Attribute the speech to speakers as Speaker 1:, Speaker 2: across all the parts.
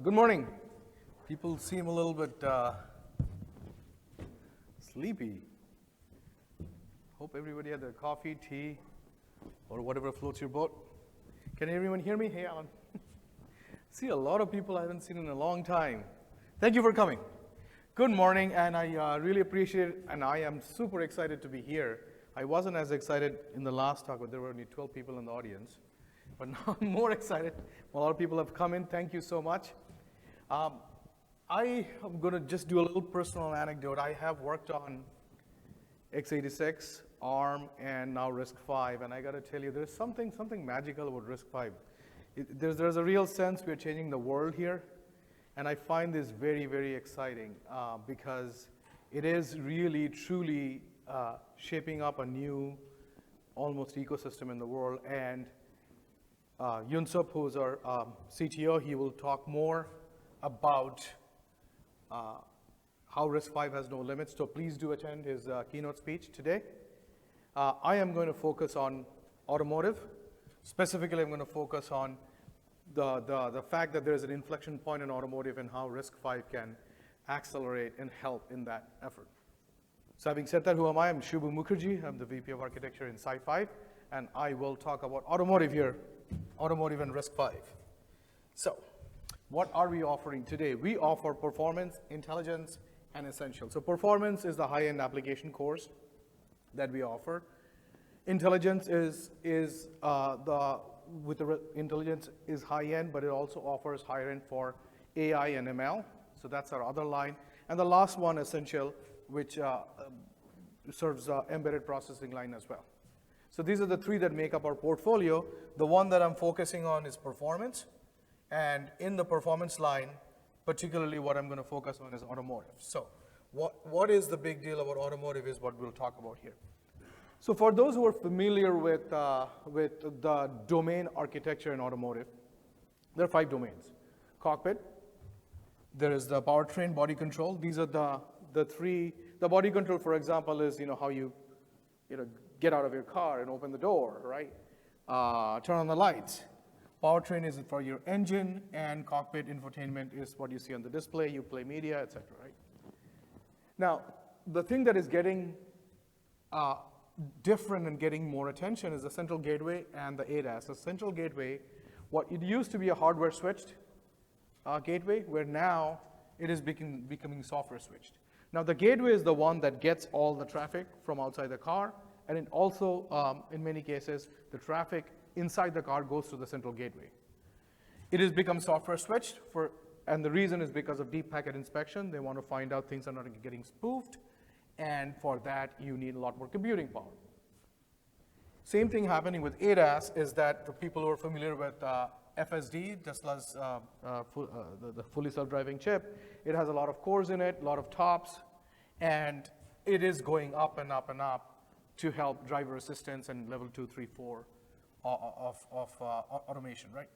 Speaker 1: Good morning. People seem a little bit sleepy. Hope everybody had their coffee, tea, or whatever floats your boat. Can everyone hear me? Hey, Alan. See a lot of people I haven't seen in a long time. Thank you for coming. Good morning, and I really appreciate it, and I am super excited to be here. I wasn't as excited in the last talk, but there were only 12 people in the audience. But now I'm more excited. A lot of people have come in. Thank you so much. I am going to just do a little personal anecdote. I have worked on x86, ARM, and now RISC-V, and I got to tell you, there's something magical about RISC-V. There's a real sense we're changing the world here, and I find this very, very exciting because it is really, truly shaping up a new, almost ecosystem in the world. And Yunsuk, who's our CTO, he will talk more about how RISC-V has no limits, so please do attend his keynote speech today. I am going to focus on automotive. Specifically, I'm going to focus on the fact that there's an inflection point in automotive and how RISC-V can accelerate and help in that effort. So having said that, who am I? I'm Shubu Mukherjee. I'm the VP of Architecture in SiFive, and I will talk about automotive here, automotive and RISC-V. So what are we offering today? We offer performance, intelligence, and essential. So performance is the high-end application cores that we offer. Intelligence is intelligence is high-end, but it also offers higher-end for AI and ML. So that's our other line. And the last one, essential, which serves embedded processing line as well. So these are the three that make up our portfolio. The one that I'm focusing on is performance. And in the performance line, particularly what I'm going to focus on is automotive. So what is the big deal about automotive is what we'll talk about here. So for those who are familiar with the domain architecture in automotive, there are 5 domains. Cockpit, there is the powertrain, body control. These are the three. The body control, for example, is how you get out of your car and open the door, right? Turn on the lights. Powertrain is for your engine, and cockpit infotainment is what you see on the display. You play media, et cetera, right? Now, the thing that is getting different and getting more attention is the central gateway and the ADAS. The central gateway, what it used to be a hardware switched gateway, where now it is becoming software switched. Now, the gateway is the one that gets all the traffic from outside the car, and it also, in many cases, the traffic inside the car goes to the central gateway. It has become software switched, and the reason is because of deep packet inspection. They want to find out things are not getting spoofed, and for that, you need a lot more computing power. Same thing happening with ADAS is that for people who are familiar with FSD, Tesla's the fully self-driving chip, it has a lot of cores in it, a lot of tops, and it is going up and up and up to help driver assistance and level 2, 3, 4 of automation, right?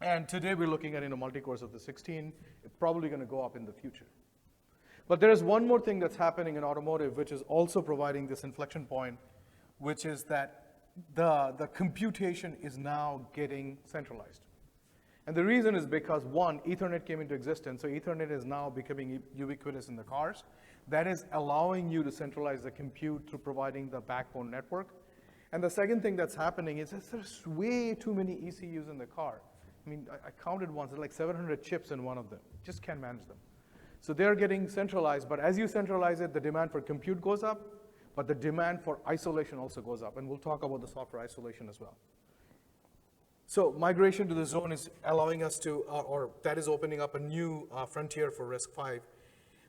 Speaker 1: And today we're looking at multi-cores of the 16. It's probably going to go up in the future. But there is one more thing that's happening in automotive, which is also providing this inflection point, which is that the computation is now getting centralized. And the reason is because, one, Ethernet came into existence, so Ethernet is now becoming ubiquitous in the cars. That is allowing you to centralize the compute through providing the backbone network. And the second thing that's happening is there's way too many ECUs in the car. I mean, I counted once, there's like 700 chips in one of them. Just can't manage them. So they're getting centralized, but as you centralize it, the demand for compute goes up, but the demand for isolation also goes up, and we'll talk about the software isolation as well. So migration to the zone is allowing us to, or that is opening up a new frontier for RISC-V.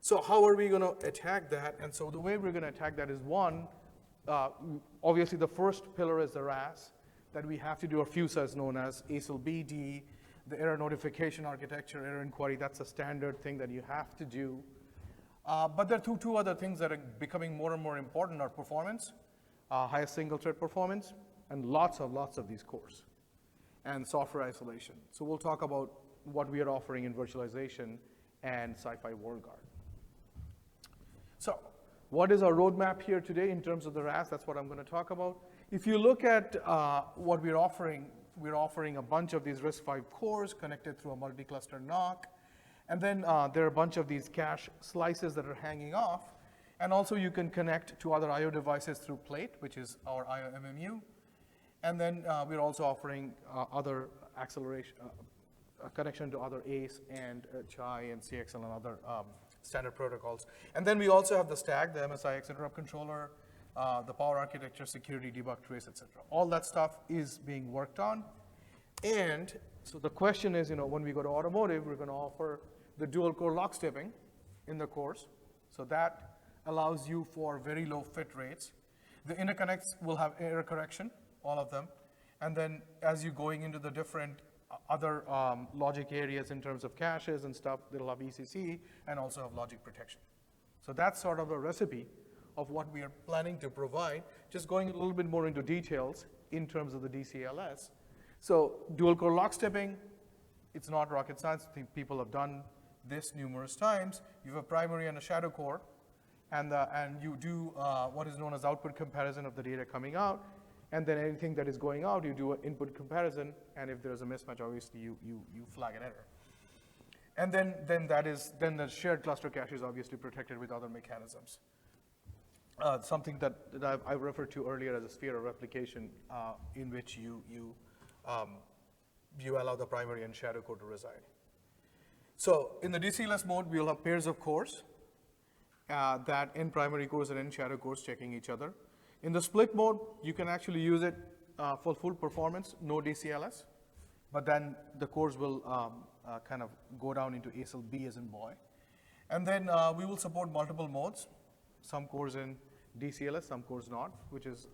Speaker 1: So how are we going to attack that? And so the way we're going to attack that is, one, obviously the first pillar is the RAS, that we have to do a few sets known as ASIL-BD, the error notification architecture, error inquiry. That's a standard thing that you have to do. But there are two other things that are becoming more and more important are performance, highest single thread performance, and lots of these cores, and software isolation. So we'll talk about what we are offering in virtualization and SiFive WorldGuard. So what is our roadmap here today in terms of the RAS? That's what I'm going to talk about. If you look at what we're offering a bunch of these RISC-V cores connected through a multi-cluster NOC. And then there are a bunch of these cache slices that are hanging off. And also you can connect to other I/O devices through Plate, which is our I/O MMU. And then we're also offering other acceleration, connection to other ACE and CHI and CXL and other standard protocols. And then we also have the stack, the MSIX interrupt controller, the power architecture, security, debug, trace, et cetera. All that stuff is being worked on. And so the question is, when we go to automotive, we're going to offer the dual core lock stepping in the course. So that allows you for very low fit rates. The interconnects will have error correction, all of them. And then as you're going into the different other logic areas in terms of caches and stuff, they'll have ECC and also have logic protection. So that's sort of a recipe of what we are planning to provide. Just going a little bit more into details in terms of the DCLS. So dual core lock stepping, it's not rocket science. I think people have done this numerous times. You have a primary and a shadow core, and you do what is known as output comparison of the data coming out, and then anything that is going out, you do an input comparison, and if there's a mismatch, obviously you flag an error. And then the shared cluster cache is obviously protected with other mechanisms. Something that I referred to earlier as a sphere of replication, in which you allow the primary and shadow core to reside. So in the DCLS mode, we'll have pairs of cores that in primary cores and in shadow cores checking each other. In the split mode, you can actually use it for full performance, no DCLS, but then the cores will kind of go down into ASIL B as in boy. And then we will support multiple modes, some cores in DCLS, some cores not, which is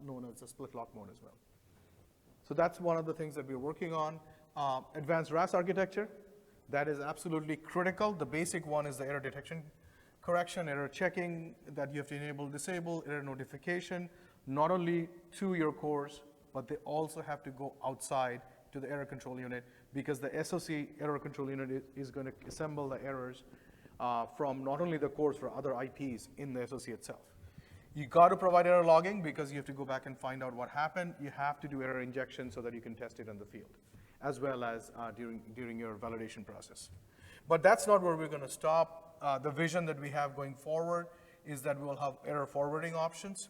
Speaker 1: known as the split lock mode as well. So that's one of the things that we're working on. Advanced RAS architecture, that is absolutely critical. The basic one is the error detection, correction, error checking that you have to enable, disable, error notification, not only to your cores, but they also have to go outside to the error control unit, because the SoC error control unit is going to assemble the errors from not only the cores for other IPs in the SoC itself. You got to provide error logging because you have to go back and find out what happened. You have to do error injection so that you can test it in the field, as well as during your validation process. But that's not where we're going to stop. The vision that we have going forward is that we will have error forwarding options,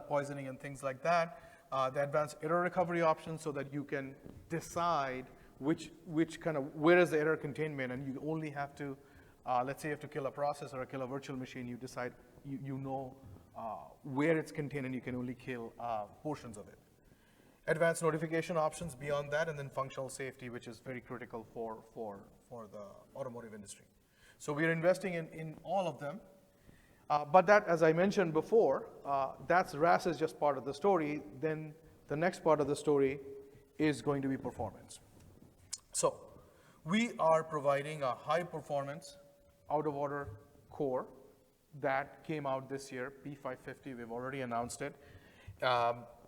Speaker 1: poisoning and things like that, the advanced error recovery options so that you can decide where is the error containment, and you only have to, let's say you have to kill a process or kill a virtual machine, you decide, you know where it's contained and you can only kill portions of it. Advanced notification options beyond that, and then functional safety, which is very critical for the automotive industry. So we are investing in all of them. But that, as I mentioned before, that's RAS is just part of the story. Then the next part of the story is going to be performance. So we are providing a high performance out of order core that came out this year, P550. We've already announced it.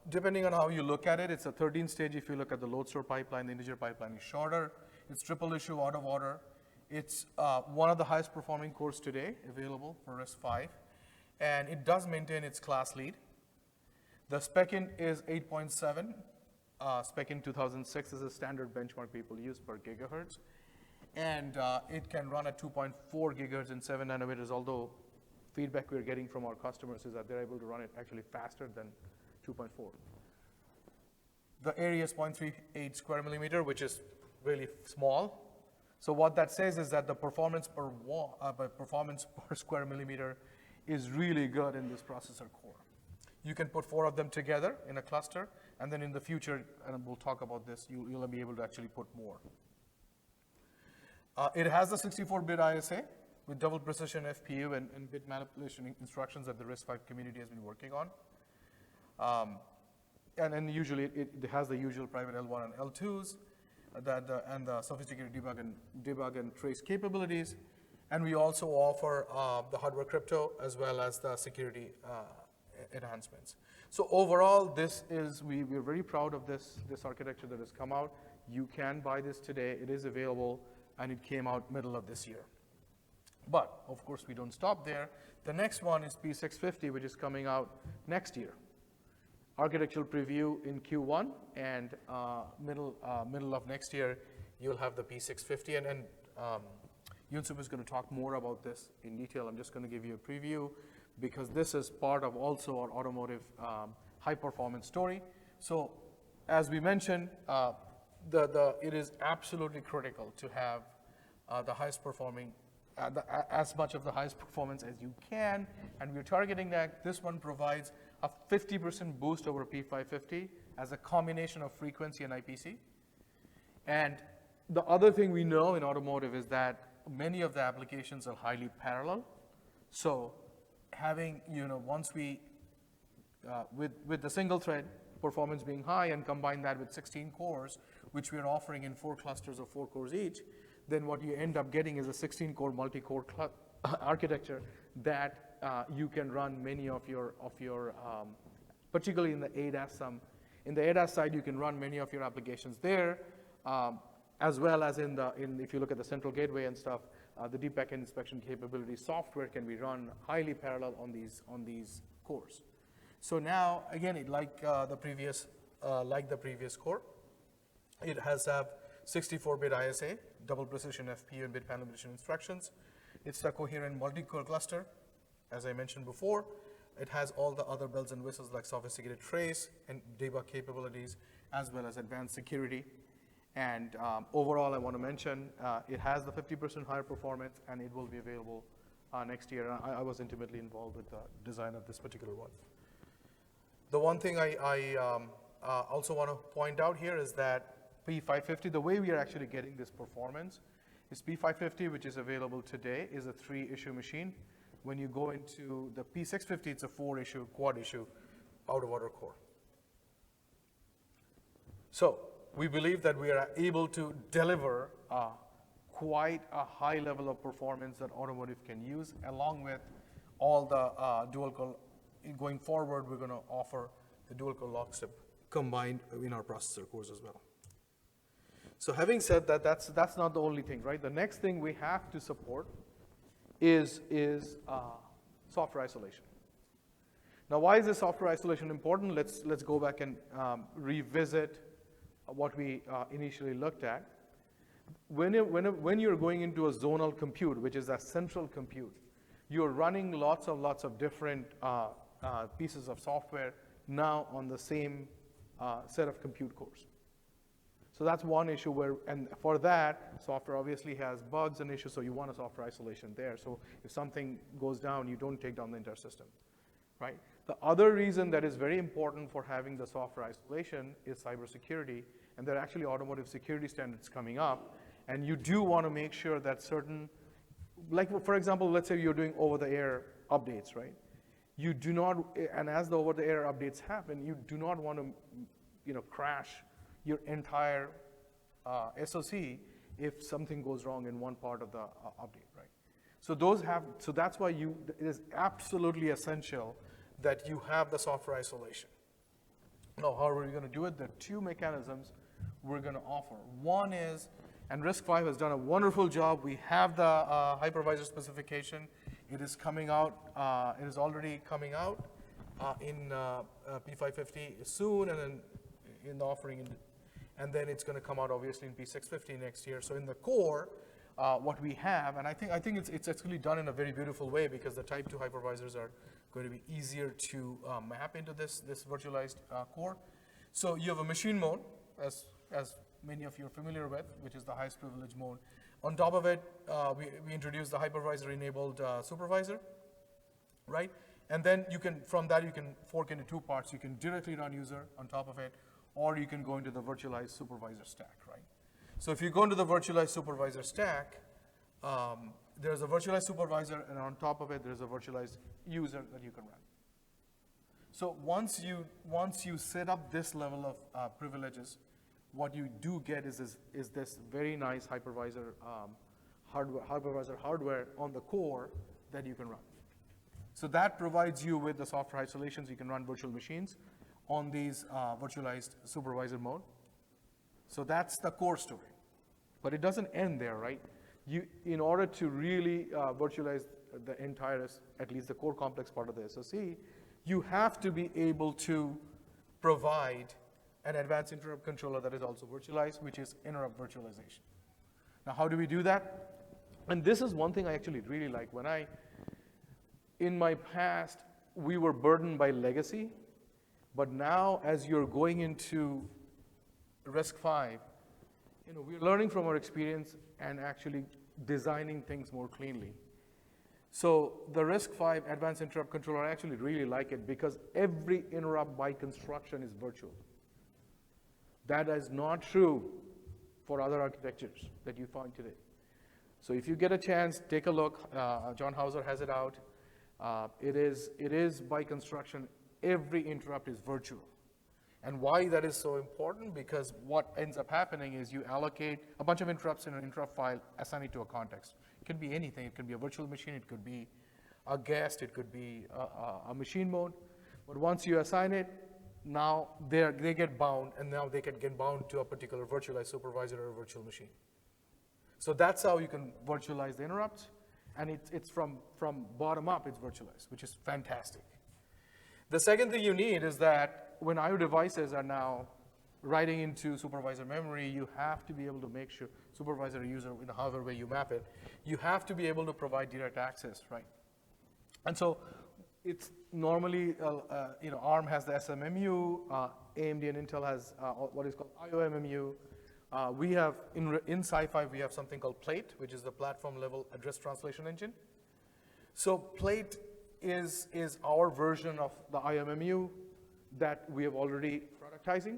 Speaker 1: Depending on how you look at it, it's a 13 stage. If you look at the load store pipeline, the integer pipeline is shorter. It's triple issue out of order. It's one of the highest performing cores today available for RISC-V, and it does maintain its class lead. The spec-in is 8.7. Spec-in 2006 is a standard benchmark people use per gigahertz, and it can run at 2.4 gigahertz in 7 nanometers, although feedback we're getting from our customers is that they're able to run it actually faster than 2.4. The area is 0.38 square millimeter, which is really small. So what that says is that the performance per square millimeter is really good in this processor core. You can put 4 of them together in a cluster, and then in the future, and we'll talk about this, you'll be able to actually put more. It has the 64-bit ISA with double precision FPU and bit manipulation instructions that the RISC-V community has been working on. And usually it has the usual private L1 and L2s, and the sophisticated debug and trace capabilities. And we also offer the hardware crypto as well as the security enhancements. So overall, we're very proud of this architecture that has come out. You can buy this today. It is available, and it came out middle of this year. But of course, we don't stop there. The next one is P650, which is coming out next year. Architectural preview in Q1, and middle of next year, you'll have the P650. And Yunsup is going to talk more about this in detail. I'm just going to give you a preview because this is part of also our automotive high performance story. So as we mentioned, it is absolutely critical to have the highest performing, as much of the highest performance as you can, and we're targeting that. This one provides a 50% boost over P550 as a combination of frequency and IPC. And the other thing we know in automotive is that many of the applications are highly parallel. So having, once we, with the single thread performance being high and combine that with 16 cores, which we're offering in 4 clusters of 4 cores each, then what you end up getting is a 16-core multi-core architecture that you can run many of your particularly in the ADAS. In the ADAS side, you can run many of your applications there, as well as if you look at the central gateway and stuff, the deep backend inspection capability software can be run highly parallel on these cores. So now, again, like the previous core, it has 64-bit ISA, double precision FPU and bit panel precision instructions. It's a coherent multi-core cluster, as I mentioned before. It has all the other bells and whistles like sophisticated trace and debug capabilities, as well as advanced security. And overall, I want to mention it has the 50% higher performance, and it will be available next year. I was intimately involved with the design of this particular one. The one thing I also want to point out here is that P550, the way we are actually getting this performance is P550, which is available today, is a 3-issue machine. When you go into the P650, it's a 4-issue, quad-issue, out-of-order core. So we believe that we are able to deliver quite a high level of performance that automotive can use, along with all the dual-core. Going forward, we're going to offer the dual-core lockstep combined in our processor cores as well. So having said that, that's not the only thing, right? The next thing we have to support is software isolation. Now, why is this software isolation important? Let's go back and revisit what we initially looked at. When you're going into a zonal compute, which is a central compute, you're running lots of different pieces of software now on the same set of compute cores. So that's one issue and for that, software obviously has bugs and issues, so you want a software isolation there. So if something goes down, you don't take down the entire system, right? The other reason that is very important for having the software isolation is cybersecurity, and there are actually automotive security standards coming up, and you do want to make sure that certain, like for example, let's say you're doing over-the-air updates, right? You do not, and as the over-the-air updates happen, you do not want to, crash your entire SoC if something goes wrong in one part of the update, right? So that's why it is absolutely essential that you have the software isolation. Now, how are we going to do it? There are 2 mechanisms we're going to offer. One is, and RISC-V has done a wonderful job. We have the hypervisor specification. It is coming out. It is already coming out in P550 soon, and then in the offering, and then it's going to come out obviously in P650 next year. So in the core, what we have, and I think it's actually done in a very beautiful way because the Type 2 hypervisors are going to be easier to map into this virtualized core. So you have a machine mode, as many of you are familiar with, which is the highest privilege mode. On top of it, we introduced the hypervisor-enabled supervisor, right? And then from that you can fork into 2 parts. You can directly run user on top of it, or you can go into the virtualized supervisor stack, right? So if you go into the virtualized supervisor stack, there's a virtualized supervisor, and on top of it, there's a virtualized user that you can run. So once you set up this level of privileges, what you do get is this very nice hypervisor hardware on the core that you can run. So that provides you with the software isolations. You can run virtual machines on these virtualized supervisor mode. So that's the core story. But it doesn't end there, right? In order to really virtualize the entire, at least the core complex part of the SoC, you have to be able to provide an advanced interrupt controller that is also virtualized, which is interrupt virtualization. Now, how do we do that? And this is one thing I actually really like. In my past, we were burdened by legacy, but now as you're going into RISC-V, we're learning from our experience and actually designing things more cleanly. So the RISC-V Advanced Interrupt Controller, I actually really like it because every interrupt by construction is virtual. That is not true for other architectures that you find today. So if you get a chance, take a look. John Hauser has it out. It is by construction, every interrupt is virtual. And why that is so important? Because what ends up happening is you allocate a bunch of interrupts in an interrupt file, assign it to a context. It can be anything. It can be a virtual machine. It could be a guest. It could be a machine mode. But once you assign it, now they get bound, and now they can get bound to a particular virtualized supervisor or a virtual machine. So that's how you can virtualize the interrupts. And it's from bottom up, it's virtualized, which is fantastic. The second thing you need is that when I/O devices are now writing into supervisor memory, you have to be able to make sure supervisor or user, however way you map it, you have to be able to provide direct access, right? And so it's normally, ARM has the SMMU, AMD and Intel has what is called IOMMU. We have, in SiFive, we have something called Plate, which is the platform level address translation engine. So Plate is our version of the IOMMU that we have already productizing.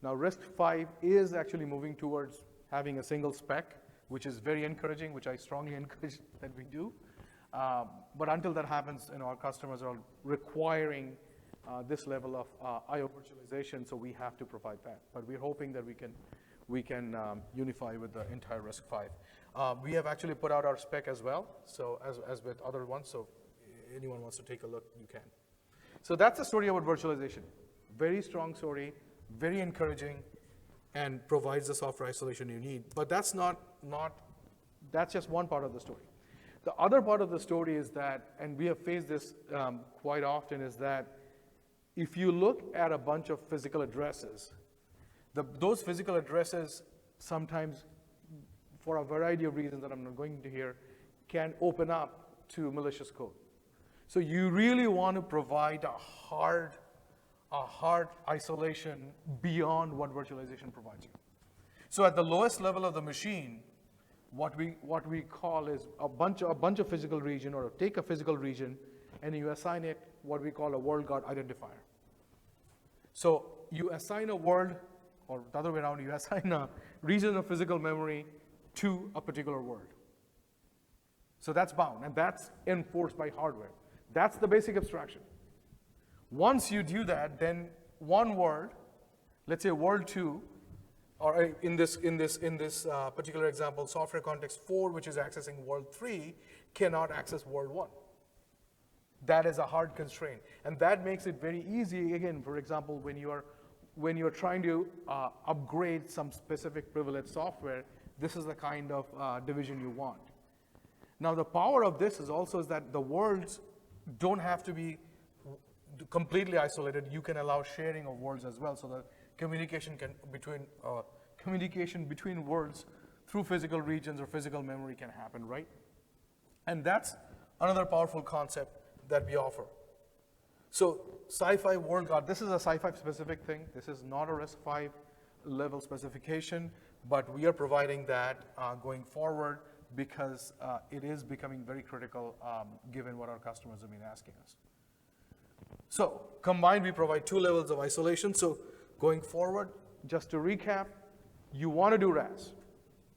Speaker 1: Now RISC-V is actually moving towards having a single spec, which is very encouraging, which I strongly encourage that we do. But until that happens, our customers are requiring this level of I/O virtualization, so we have to provide that. But we're hoping that we can unify with the entire RISC-V. We have actually put out our spec as well, so as with other ones, so anyone wants to take a look, you can. So that's the story about virtualization. Very strong story, very encouraging, and provides the software isolation you need. But that's that's just one part of the story. The other part of the story is that, and we have faced this quite often, is that if you look at a bunch of physical addresses, those physical addresses sometimes, for a variety of reasons that I'm not going into here, can open up to malicious code. So you really want to provide a hard isolation beyond what virtualization provides you. So at the lowest level of the machine, what we call is a bunch of physical region, or take a physical region, and you assign it what we call a world guard identifier. So you assign a world, or the other way around, you assign a region of physical memory to a particular world. So that's bound, and that's enforced by hardware. That's the basic abstraction. Once you do that, then one world, let's say world 2, or in this particular example, software context 4, which is accessing world 3, cannot access world 1. That is a hard constraint, and that makes it very easy. Again, for example, when you're trying to upgrade some specific privileged software, this is the kind of division you want. Now, the power of this is also that the worlds don't have to be completely isolated. You can allow sharing of worlds as well, so that communication between worlds through physical regions or physical memory can happen, right? And that's another powerful concept that we offer. So SiFive WorldGuard, this is a SiFive specific thing. This is not a RISC-V level specification, but we are providing that going forward because it is becoming very critical given what our customers have been asking us. So combined, we provide 2 levels of isolation. So going forward, just to recap, you want to do RAS.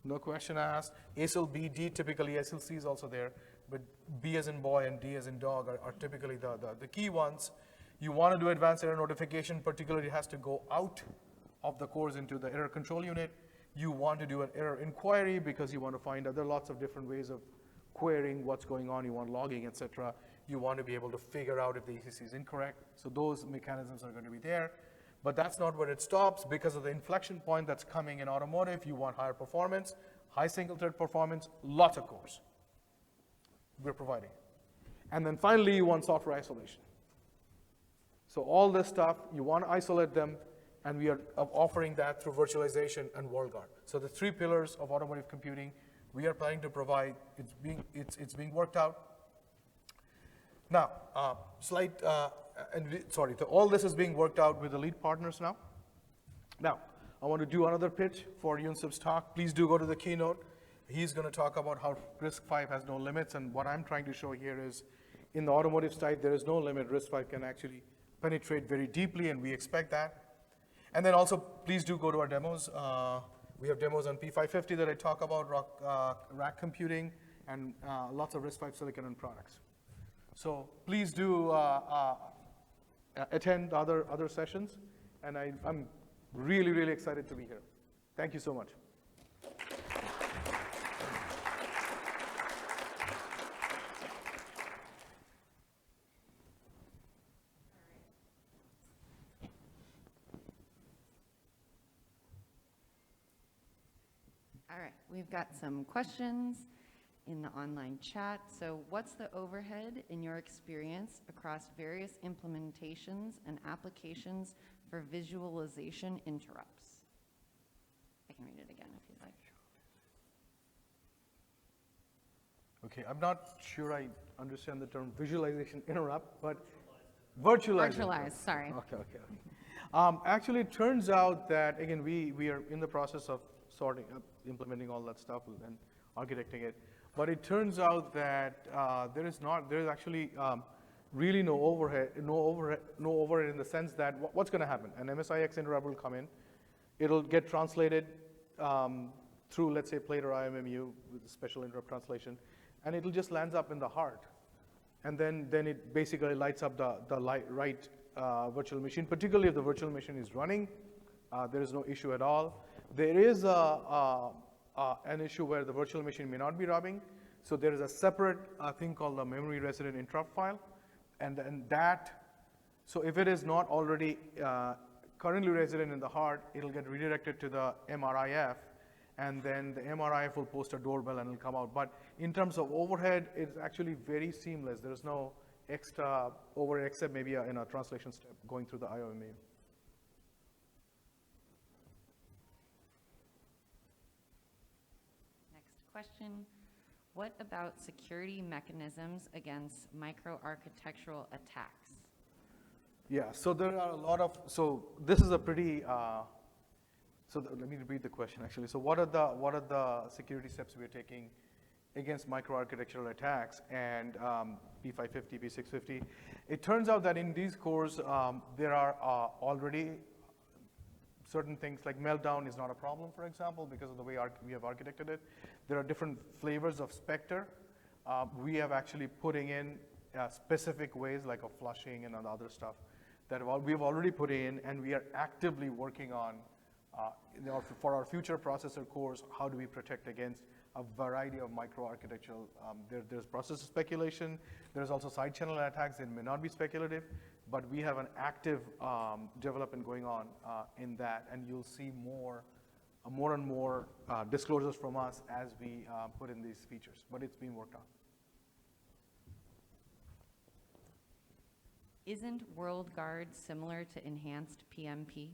Speaker 1: No question asked. ASIL B, D, typically ASIL C is also there, but B as in boy and D as in dog are typically the key ones. You want to do advanced error notification, particularly it has to go out of the cores into the error control unit. You want to do an error inquiry because you want to find there are lots of different ways of querying what's going on. You want logging, etc. You want to be able to figure out if the ECC is incorrect. So those mechanisms are going to be there. But that's not where it stops. Because of the inflection point that's coming in automotive, you want higher performance, high single-thread performance, lots of cores. We're providing. And then finally, you want software isolation. So all this stuff, you want to isolate them, and we are offering that through virtualization and WorldGuard. So the 3 pillars of automotive computing we are planning to provide, it's being worked out. Now, all this is being worked out with the lead partners now. Now, I want to do another pitch for Yunsuf's talk. Please do go to the keynote. He's going to talk about how RISC-V has no limits, and what I'm trying to show here is in the automotive side, there is no limit. RISC-V can actually penetrate very deeply, and we expect that. And then also, please do go to our demos. We have demos on P550 that I talk about, rack computing, and lots of RISC-V silicon and products. So please do attend other sessions, and I'm really, really excited to be here. Thank you so much.
Speaker 2: All right, we've got some questions in the online chat. So what's the overhead in your experience across various implementations and applications for visualization interrupts? I can read it again if you'd like.
Speaker 1: Okay, I'm not sure I understand the term visualization interrupt, but virtualize.
Speaker 2: Sorry.
Speaker 1: Okay. Actually, it turns out that, again, we are in the process of sorting up, implementing all that stuff and architecting it. But it turns out that there is actually really no overhead in the sense that what's going to happen? An MSIX interrupt will come in. It'll get translated through, let's say, Plate or IMMU with a special interrupt translation, and it'll just lands up in the heart. And then it basically lights up the right virtual machine, particularly if the virtual machine is running. There is no issue at all. There is an issue where the virtual machine may not be running. So there is a separate thing called the memory resident interrupt file. And so if it is not already currently resident in the heart, it'll get redirected to the MRIF, and then the MRIF will post a doorbell and it'll come out. But in terms of overhead, it's actually very seamless. There's no extra overhead except maybe in a translation step going through the IOMU.
Speaker 2: Question, what about security mechanisms against microarchitectural attacks?
Speaker 1: Yeah, so there are a lot of, so this is a pretty, let me repeat the question actually. So what are the security steps we are taking against microarchitectural attacks and P550, P650? It turns out that in these cores, there are already certain things like meltdown is not a problem, for example, because of the way we have architected it. There are different flavors of Spectre. We have actually putting in specific ways like a flushing and other stuff that we've already put in, and we are actively working on for our future processor cores, how do we protect against a variety of microarchitectural. There's processor speculation. There's also side channel attacks that may not be speculative, but we have an active development going on in that, and you'll see more and more disclosures from us as we put in these features, but it's being worked on.
Speaker 2: Isn't WorldGuard similar to enhanced PMP?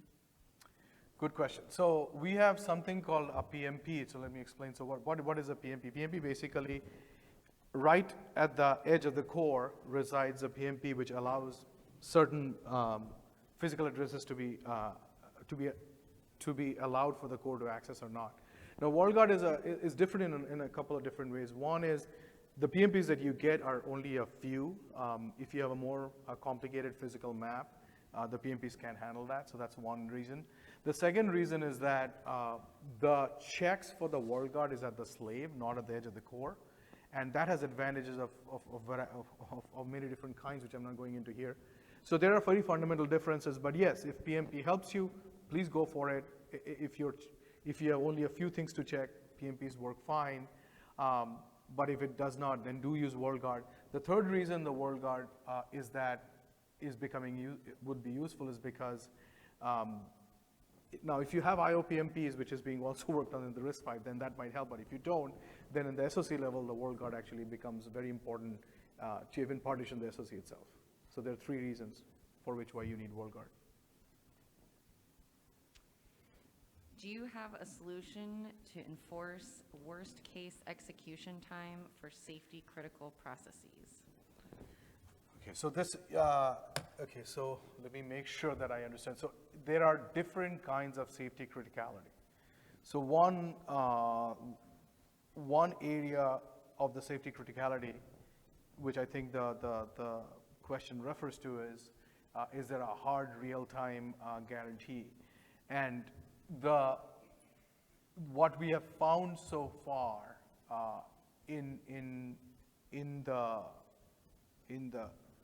Speaker 1: Good question. So we have something called a PMP. So let me explain. So what is a PMP? PMP basically, right at the edge of the core resides a PMP, which allows certain physical addresses to be allowed for the core to access or not. Now, WorldGuard is different in a couple of different ways. One is the PMPs that you get are only a few. If you have a more complicated physical map, the PMPs can't handle that. So that's one reason. The second reason is that the checks for the WorldGuard is at the slave, not at the edge of the core. And that has advantages of many different kinds, which I'm not going into here. So there are very fundamental differences. But yes, if PMP helps you, please go for it. If you have only a few things to check, PMPs work fine. But if it does not, then do use WorldGuard. The third reason the WorldGuard would be useful is because now if you have IO PMPs, which is being also worked on in the RISC-V, then that might help. But if you don't, then in the SoC level, the WorldGuard actually becomes very important to even partition the SoC itself. So there are three reasons for why you need WorldGuard.
Speaker 2: do you have a solution to enforce worst-case execution time for safety-critical processes?
Speaker 1: Okay, so this, okay, so let me make sure that I understand. So there are different kinds of safety criticality. So one area of the safety criticality, which I think the question refers to, is there a hard real-time guarantee? And what we have found so far in the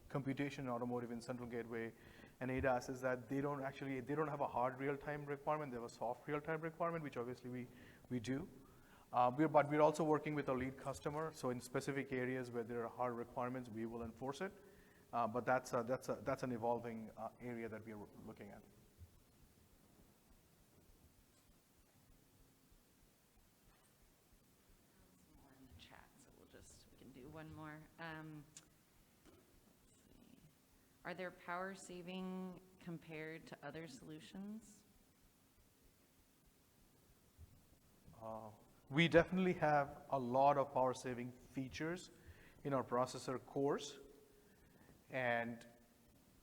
Speaker 1: computation automotive in central gateway and ADAS is that they don't have a hard real-time requirement. They have a soft real-time requirement, which obviously we do. But we're also working with a lead customer. So in specific areas where there are hard requirements, we will enforce it. But that's an evolving area that we are looking at.
Speaker 2: Some more in the chat, so we can do one more. Let's see. Are there power saving compared to other solutions?
Speaker 1: We definitely have a lot of power saving features in our processor cores. And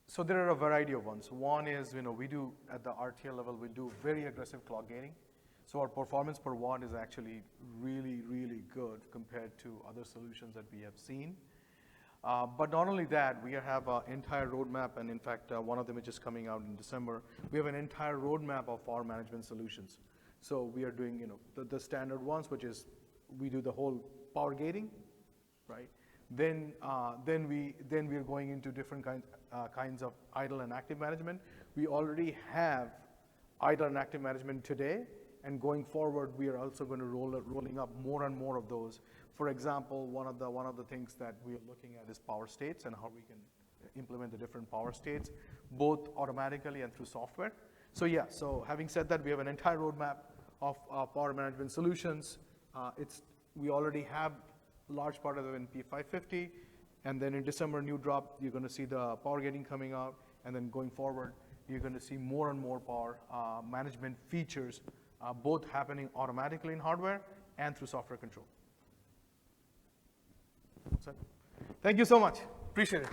Speaker 1: so there are a variety of ones. One is, we do at the RTL level, we do very aggressive clock gating. So our performance per watt is actually really, really good compared to other solutions that we have seen. But not only that, we have an entire roadmap, and in fact, one of them is just coming out in December. We have an entire roadmap of power management solutions. So we are doing, the standard ones, which is we do the whole power gating, right? Then we are going into different kinds of idle and active management. We already have idle and active management today, and going forward, we are also going to rolling up more and more of those. For example, one of the things that we are looking at is power states and how we can implement the different power states, both automatically and through software. So yeah, so having said that, we have an entire roadmap of power management solutions. We already have a large part of it in P550, and then in December new drop, you're going to see the power gating coming out, and then going forward, you're going to see more and more power management features, both happening automatically in hardware and through software control. Thank you so much. Appreciate it.